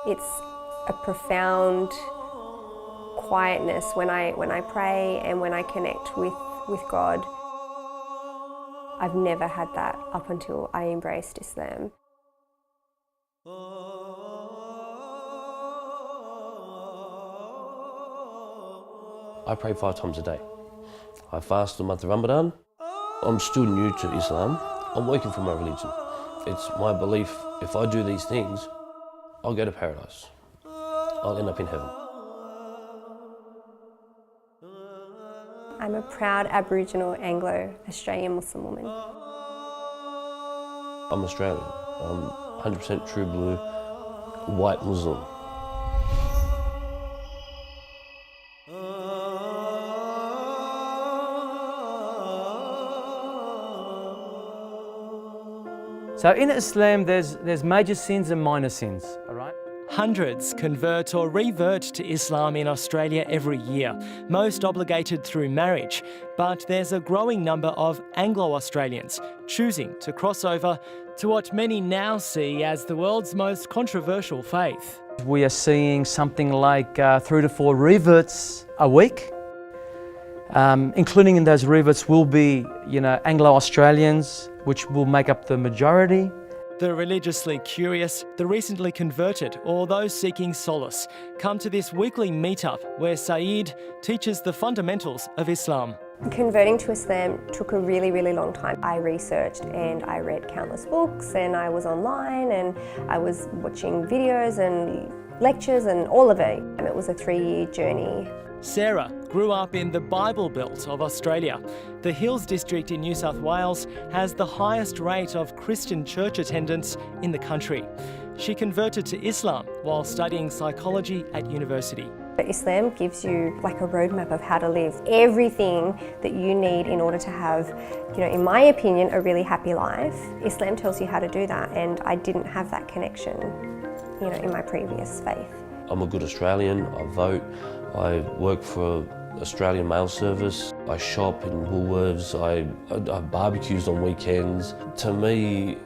It's a profound quietness when I pray and when I connect with God. I've never had that up until I embraced Islam. I pray 5 times a day. I fast the month of Ramadan. I'm still new to Islam. I'm working for my religion. It's my belief if I do these things, I'll go to paradise. I'll end up in heaven. I'm a proud Aboriginal Anglo-Australian Muslim woman. I'm Australian. I'm 100% true blue, white Muslim. So in Islam, there's major sins and minor sins, all right? Hundreds convert or revert to Islam in Australia every year, most obligated through marriage. But there's a growing number of Anglo-Australians choosing to cross over to what many now see as the world's most controversial faith. We are seeing something like 3 to 4 reverts a week. Including in those reverts will be, Anglo-Australians, which will make up the majority. The religiously curious, the recently converted, or those seeking solace come to this weekly meetup where Saeed teaches the fundamentals of Islam. Converting to Islam took a really, really long time. I researched and I read countless books and I was online and I was watching videos and lectures and all of it. And it was a 3-year journey. Sarah grew up in the Bible Belt of Australia. The Hills District in New South Wales has the highest rate of Christian church attendance in the country. She converted to Islam while studying psychology at university. Islam gives you like a roadmap of how to live, everything that you need in order to have, in my opinion, a really happy life. Islam tells you how to do that, and I didn't have that connection, in my previous faith. I'm a good Australian, I vote, I work for Australian Mail Service, I shop in Woolworths, I have barbecues on weekends. To me,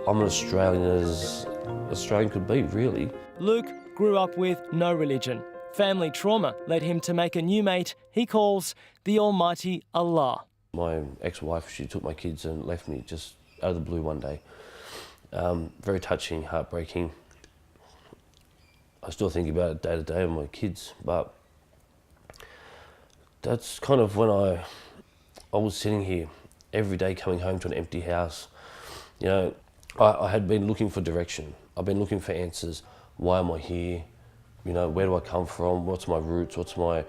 I'm an Australian as Australian could be, really. Luke grew up with no religion. Family trauma led him to make a new mate he calls the Almighty Allah. My ex-wife, she took my kids and left me just out of the blue one day. Very touching, heartbreaking. I still think about it day to day with my kids, but that's kind of when I was sitting here every day coming home to an empty house. I had been looking for direction. I've been looking for answers. Why am I here? Where do I come from? What's my roots? What's my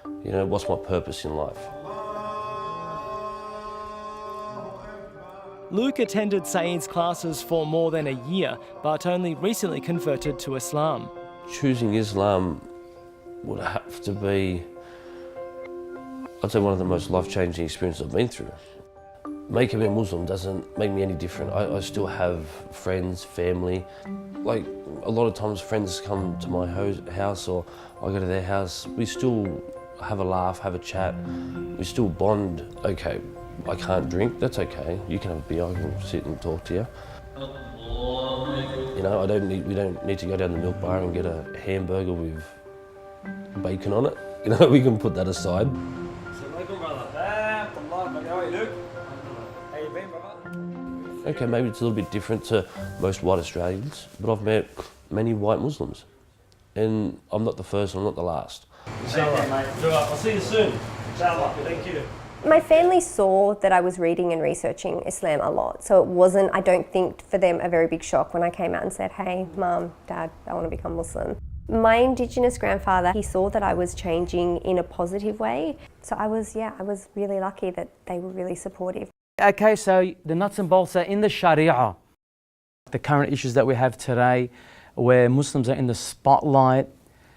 purpose in life? Luke attended Saeed's classes for more than a year, but only recently converted to Islam. Choosing Islam would have to be, I'd say, one of the most life-changing experiences I've been through. Making me a Muslim doesn't make me any different. I still have friends, family. Like, a lot of times friends come to my house or I go to their house. We still have a laugh, have a chat. We still bond. Okay, I can't drink, that's okay. You can have a beer, I can sit and talk to you. We don't need to go down the milk bar and get a hamburger with bacon on it. We can put that aside. Okay, maybe it's a little bit different to most white Australians, but I've met many white Muslims. And I'm not the first, I'm not the last. Inshallah, mate. I'll see you soon. Inshallah. Thank you. My family saw that I was reading and researching Islam a lot, so it wasn't, I don't think, for them a very big shock when I came out and said, hey, Mum, Dad, I want to become Muslim. My Indigenous grandfather, he saw that I was changing in a positive way, so I was really lucky that they were really supportive. Okay, so the nuts and bolts are in the Sharia. The current issues that we have today, where Muslims are in the spotlight,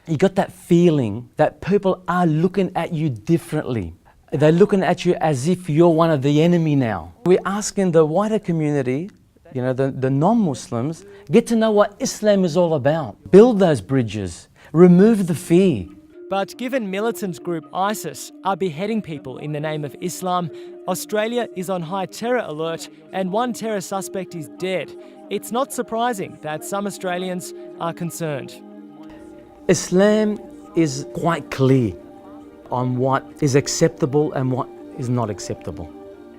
you got that feeling that people are looking at you differently. They're looking at you as if you're one of the enemy now. We're asking the wider community, the non-Muslims, get to know what Islam is all about. Build those bridges, remove the fear. But given militant group ISIS are beheading people in the name of Islam, Australia is on high terror alert and one terror suspect is dead. It's not surprising that some Australians are concerned. Islam is quite clear on what is acceptable and what is not acceptable.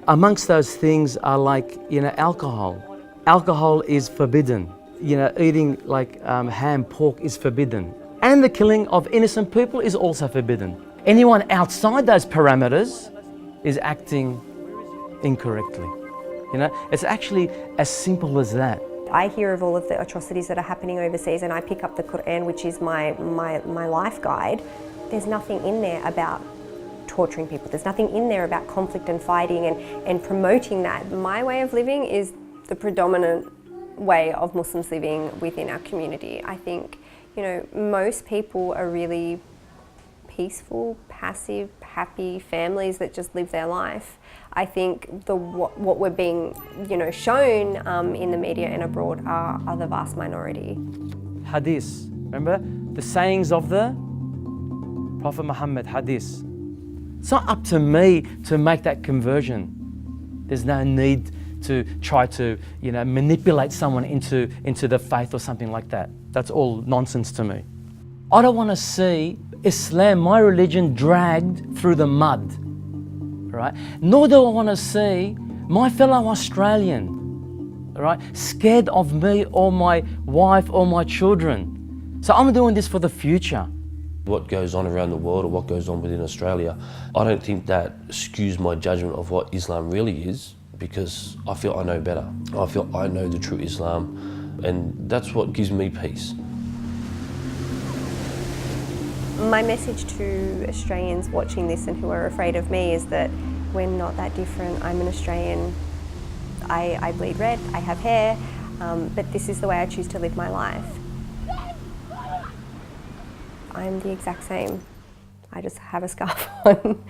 Amongst those things are like, alcohol. Alcohol is forbidden. Eating like ham, pork is forbidden. And the killing of innocent people is also forbidden. Anyone outside those parameters is acting incorrectly. It's actually as simple as that. I hear of all of the atrocities that are happening overseas and I pick up the Quran, which is my life guide. There's nothing in there about torturing people. There's nothing in there about conflict and fighting and promoting that. My way of living is the predominant way of Muslims living within our community. I think, most people are really peaceful, passive, happy families that just live their life. I think what we're being, shown in the media and abroad are the vast minority. Hadith, remember the sayings of the Prophet Muhammad, hadith. It's not up to me to make that conversion. There's no need to try to, manipulate someone into the faith or something like that. That's all nonsense to me. I don't want to see Islam, my religion, dragged through the mud, right? Nor do I want to see my fellow Australian, right, scared of me or my wife or my children. So I'm doing this for the future. What goes on around the world or what goes on within Australia, I don't think that skews my judgment of what Islam really is, because I feel I know better. I feel I know the true Islam, and that's what gives me peace. My message to Australians watching this and who are afraid of me is that we're not that different. I'm an Australian. I bleed red, I have hair, but this is the way I choose to live my life. I'm the exact same. I just have a scarf on.